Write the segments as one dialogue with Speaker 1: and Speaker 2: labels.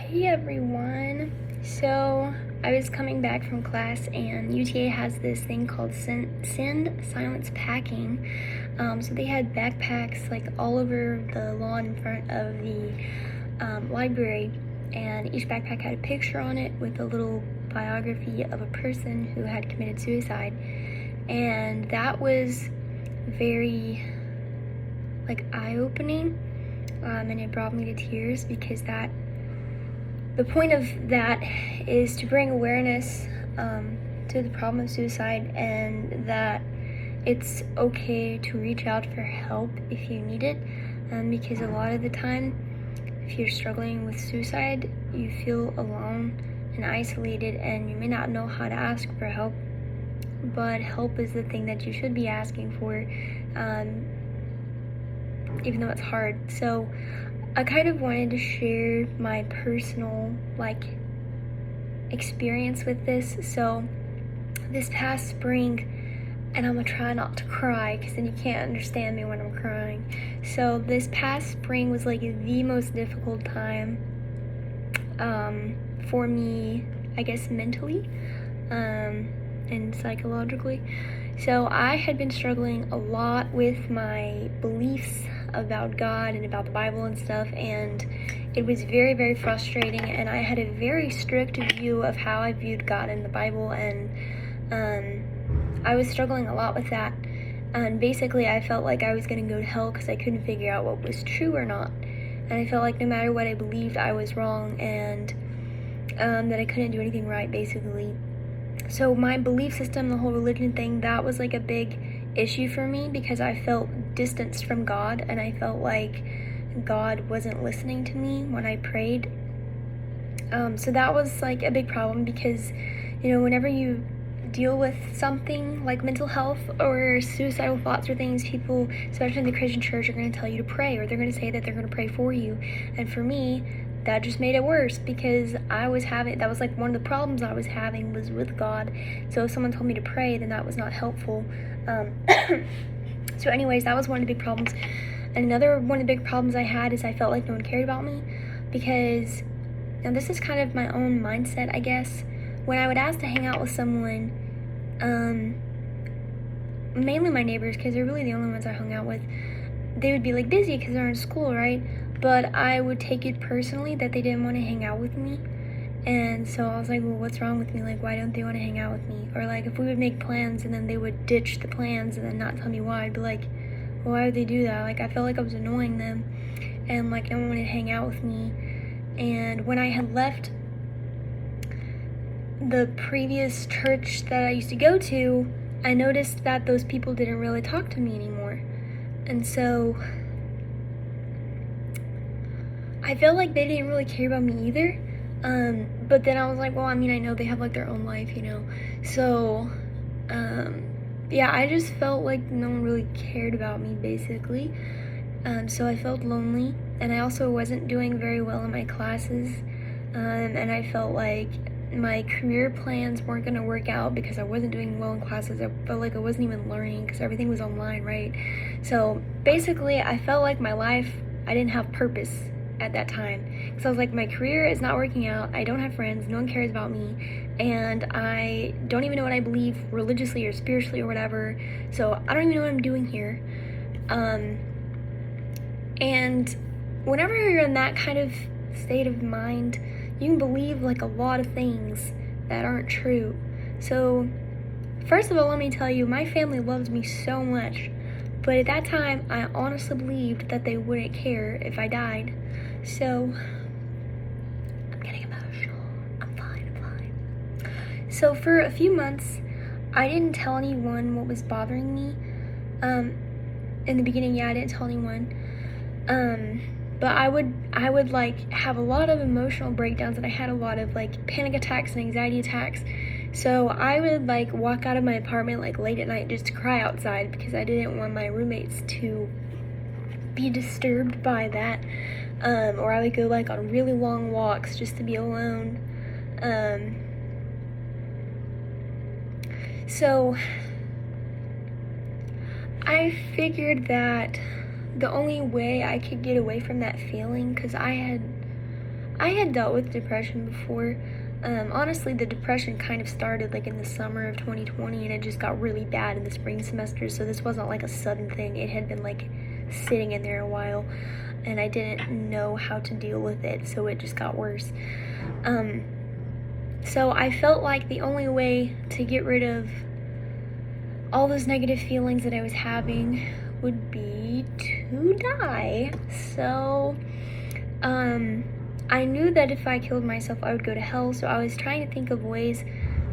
Speaker 1: Hey everyone. So I was coming back from class and UTA has this thing called Sendsilencepacking. So they had backpacks like all over the lawn in front of the library, and each backpack had a picture on it with a little biography of a person who had committed suicide. And that was very eye-opening, and it brought me to tears because the point of that is to bring awareness to the problem of suicide, and that it's okay to reach out for help if you need it, because a lot of the time, if you're struggling with suicide, you feel alone and isolated, and you may not know how to ask for help, but help is the thing that you should be asking for, even though it's hard. So I kind of wanted to share my personal experience with this. So this past spring, and I'm gonna try not to cry because then you can't understand me when I'm crying. So this past spring was the most difficult time for me, I guess, mentally and psychologically. So I had been struggling a lot with my beliefs about God and about the Bible and stuff, and it was very, very frustrating, and I had a very strict view of how I viewed God and the Bible, and I was struggling a lot with that, and basically I felt like I was going to go to hell because I couldn't figure out what was true or not, and I felt like no matter what I believed, I was wrong, and that I couldn't do anything right, basically. So my belief system, the whole religion thing, that was a big issue for me because I felt distanced from God, and I felt like God wasn't listening to me when I prayed. So that was a big problem because, whenever you deal with something like mental health or suicidal thoughts or things, people, especially in the Christian church, are going to tell you to pray, or they're going to say that they're going to pray for you. And for me, that just made it worse because that was one of the problems I was having was with God. So if someone told me to pray, then that was not helpful. So anyways, that was one of the big problems. And another one of the big problems I had is I felt like no one cared about me because, now this is kind of my own mindset, I guess. When I would ask to hang out with someone, mainly my neighbors, because they're really the only ones I hung out with, they would be busy because they're in school, right? But I would take it personally that they didn't want to hang out with me. And so I was like, well, what's wrong with me? Why don't they want to hang out with me? Or if we would make plans and then they would ditch the plans and then not tell me why, I'd be like, well, why would they do that? I felt like I was annoying them, and no one wanted to hang out with me. And when I had left the previous church that I used to go to, I noticed that those people didn't really talk to me anymore. And so I felt like they didn't really care about me either. But then I was like, well, I know they have their own life, So, yeah, I just felt like no one really cared about me, basically. So I felt lonely, and I also wasn't doing very well in my classes. And I felt like my career plans weren't going to work out because I wasn't doing well in classes. I felt like I wasn't even learning because everything was online, right? So basically, I felt like my life, I didn't have purpose at that time. Because I was like, my career is not working out, I don't have friends, no one cares about me, and I don't even know what I believe religiously or spiritually or whatever, so I don't even know what I'm doing here. And whenever you're in that kind of state of mind, you can believe a lot of things that aren't true. So first of all, let me tell you, my family loves me so much, but at that time, I honestly believed that they wouldn't care if I died. So, I'm getting emotional. I'm fine. So for a few months, I didn't tell anyone what was bothering me. In the beginning, I didn't tell anyone. But I would have a lot of emotional breakdowns, and I had a lot of panic attacks and anxiety attacks. So I would walk out of my apartment late at night just to cry outside because I didn't want my roommates to be disturbed by that. Or I would go on really long walks just to be alone. So I figured that the only way I could get away from that feeling, because I I had dealt with depression before. Honestly, the depression kind of started like in the summer of 2020, and it just got really bad in the spring semester, so this wasn't like a sudden thing. It had been like sitting in there a while, and I didn't know how to deal with it, so it just got worse. So I felt like the only way to get rid of all those negative feelings that I was having would be to die. So, I knew that if I killed myself, I would go to hell, so I was trying to think of ways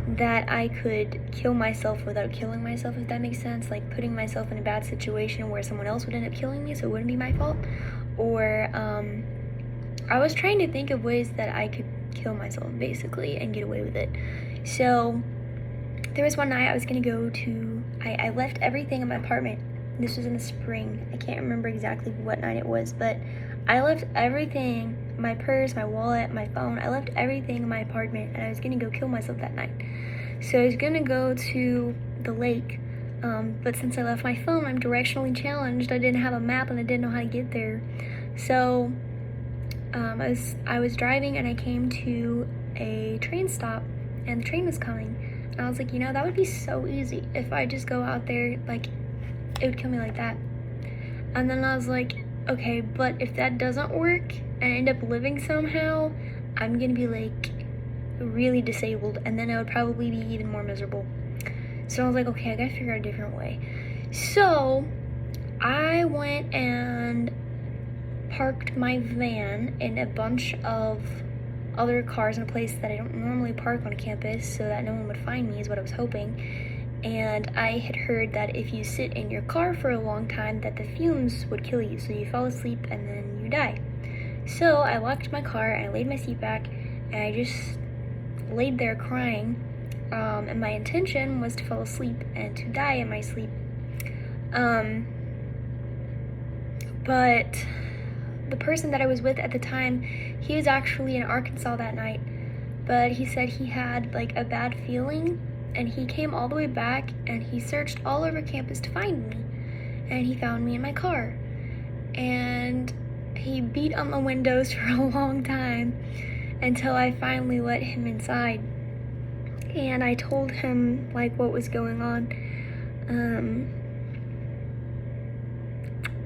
Speaker 1: that I could kill myself without killing myself, if that makes sense. Like putting myself in a bad situation where someone else would end up killing me, so it wouldn't be my fault. Or, I was trying to think of ways that I could kill myself, basically, and get away with it. So, there was one night I was gonna go to, I left everything in my apartment. This was in the spring. I can't remember exactly what night it was, but I left everything, my purse, my wallet, my phone, I left everything in my apartment, and I was gonna go kill myself that night. So I was gonna go to the lake, but since I left my phone, I'm directionally challenged. I didn't have a map and I didn't know how to get there. So I was driving and I came to a train stop, and the train was coming. And I was like, that would be so easy if I just go out there, like, it would kill me like that. And then I was like, okay, but if that doesn't work and I end up living somehow, I'm gonna be like really disabled, and then I would probably be even more miserable. So I was like, okay, I gotta figure out a different way. So I went and parked my van in a bunch of other cars in a place that I don't normally park on campus, so that no one would find me, is what I was hoping. And I had heard that if you sit in your car for a long time, that the fumes would kill you, so you fall asleep and then you die. So I locked my car, and I laid my seat back, and I just laid there crying, and my intention was to fall asleep and to die in my sleep. But the person that I was with at the time, he was actually in Arkansas that night, but he said he had like a bad feeling, and he came all the way back and he searched all over campus to find me, and he found me in my car, and he beat on the windows for a long time until I finally let him inside, and I told him like what was going on,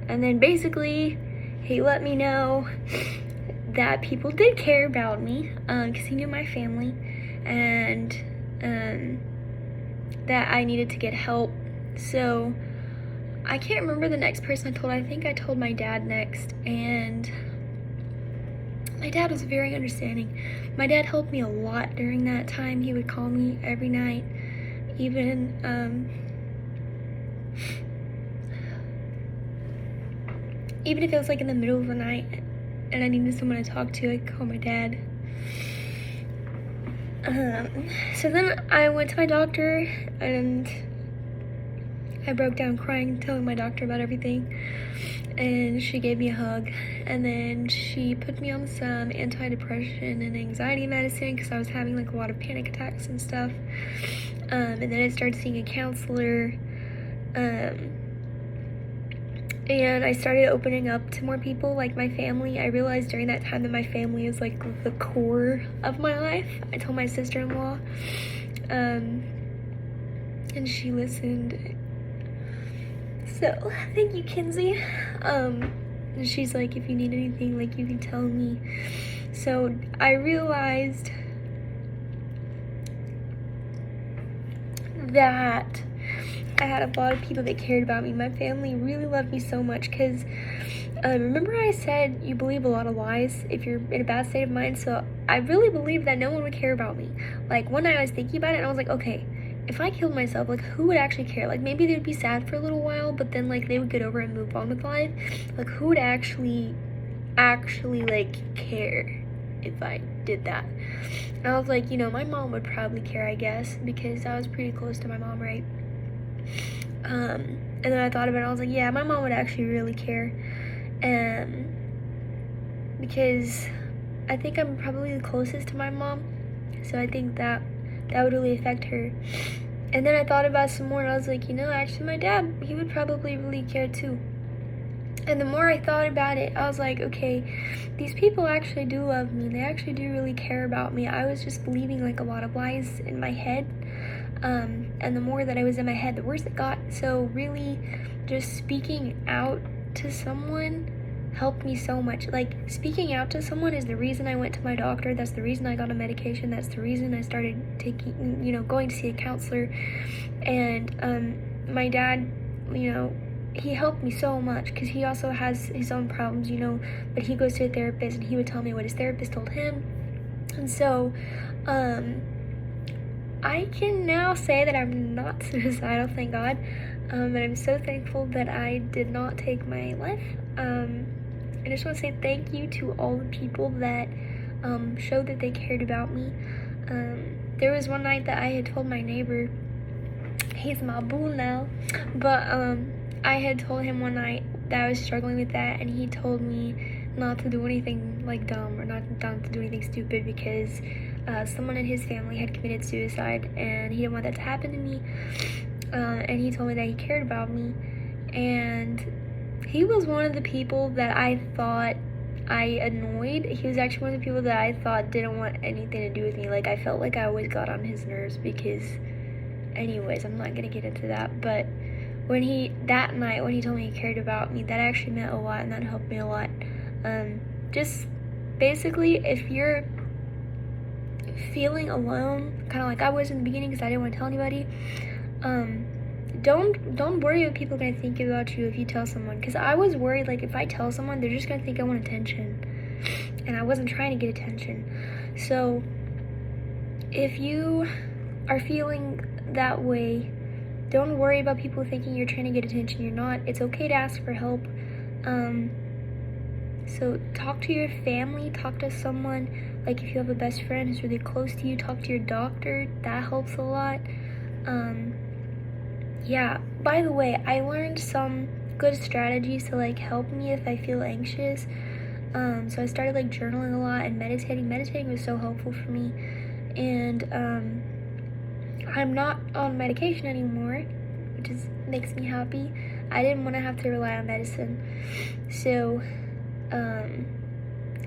Speaker 1: and then basically he let me know that people did care about me, because he knew my family, and that I needed to get help. So I can't remember the next person I told. I think I told my dad next, and my dad was very understanding. My dad helped me a lot during that time. He would call me every night, even if it was like in the middle of the night and I needed someone to talk to, I'd call my dad. So then I went to my doctor, and I broke down crying, telling my doctor about everything, and she gave me a hug, and then she put me on some antidepressant and anxiety medicine because I was having like a lot of panic attacks and stuff, and then I started seeing a counselor, and I started opening up to more people, like my family. I realized during that time that my family is like the core of my life. I told my sister-in-law, and she listened. So, thank you, Kinsey. And she's like, if you need anything, like, you can tell me. So, I realized that I had a lot of people that cared about me. My family really loved me so much because, remember I said you believe a lot of lies if you're in a bad state of mind? So I really believed that no one would care about me. Like, one night I was thinking about it, and I was like, okay, if I killed myself, like, who would actually care? Like, maybe they would be sad for a little while, but then, like, they would get over it and move on with life. Like, who would actually, like, care if I did that? And I was like, my mom would probably care, I guess, because I was pretty close to my mom, right? And then I thought about it, I was like, yeah, my mom would actually really care, because I think I'm probably the closest to my mom, so I think that would really affect her. And then I thought about it some more, and I was like, actually my dad, he would probably really care too. And the more I thought about it, I was like, okay, these people actually do love me. They actually do really care about me. I was just believing like a lot of lies in my head. And the more that I was in my head, the worse it got. So really just speaking out to someone helped me so much. Like, speaking out to someone is the reason I went to my doctor. That's the reason I got a medication. That's the reason I started taking, going to see a counselor. And my dad, he helped me so much because he also has his own problems, but he goes to a therapist and he would tell me what his therapist told him. And so I can now say that I'm not suicidal, thank God. And I'm so thankful that I did not take my life. I just want to say thank you to all the people that showed that they cared about me. There was one night that I had told my neighbor, he's my boo now, but I had told him one night that I was struggling with that, and he told me not to do anything like dumb or not to do anything stupid because someone in his family had committed suicide and he didn't want that to happen to me. And he told me that he cared about me, and he was one of the people that I thought I annoyed. He was actually one of the people that I thought didn't want anything to do with me. Like, I felt like I always got on his nerves because, anyways, I'm not gonna get into that, but that night when he told me he cared about me, that actually meant a lot and that helped me a lot. Just basically, if you're feeling alone, kind of like I was in the beginning because I didn't want to tell anybody, don't worry what people are going to think about you if you tell someone, because I was worried, like, if I tell someone, they're just going to think I want attention, and I wasn't trying to get attention. So if you are feeling that way, don't worry about people thinking you're trying to get attention. You're not. It's okay to ask for help. So talk to your family, talk to someone, like if you have a best friend who's really close to you, talk to your doctor. That helps a lot. Yeah, by the way, I learned some good strategies to like help me if I feel anxious. So I started like journaling a lot and meditating. Meditating was so helpful for me. And I'm not on medication anymore, which makes me happy. I didn't want to have to rely on medicine. So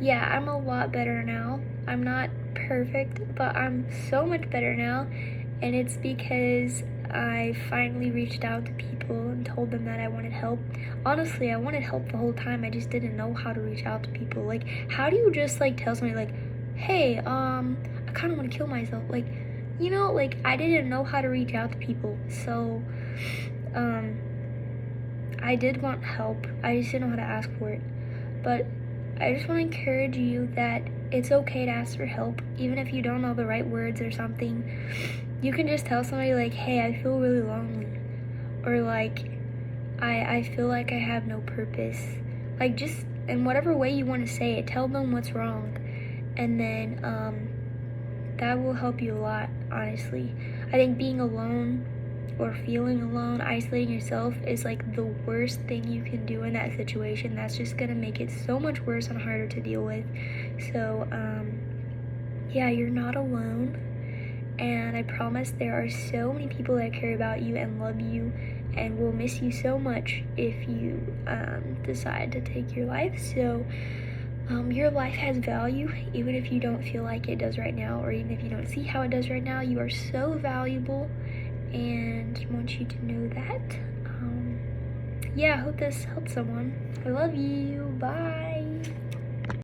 Speaker 1: yeah, I'm a lot better now. I'm not perfect, but I'm so much better now, and it's because I finally reached out to people and told them that I wanted help. Honestly, I wanted help the whole time. I just didn't know how to reach out to people. Like, how do you just like tell somebody like, hey, I kind of want to kill myself? Like, like I didn't know how to reach out to people. So I did want help. I just didn't know how to ask for it. But I just want to encourage you that it's okay to ask for help, even if you don't know the right words or something. You can just tell somebody like, hey, I feel really lonely, or like, I feel like I have no purpose. Like, just in whatever way you want to say it, tell them what's wrong, and then that will help you a lot, honestly. I think being alone or feeling alone, isolating yourself is like the worst thing you can do in that situation. That's just gonna make it so much worse and harder to deal with. So yeah, you're not alone, and I promise there are so many people that care about you and love you and will miss you so much if you decide to take your life. So your life has value, even if you don't feel like it does right now, or even if you don't see how it does right now. You are so valuable, and I want you to know that. Yeah, I hope this helped someone. I love you. Bye.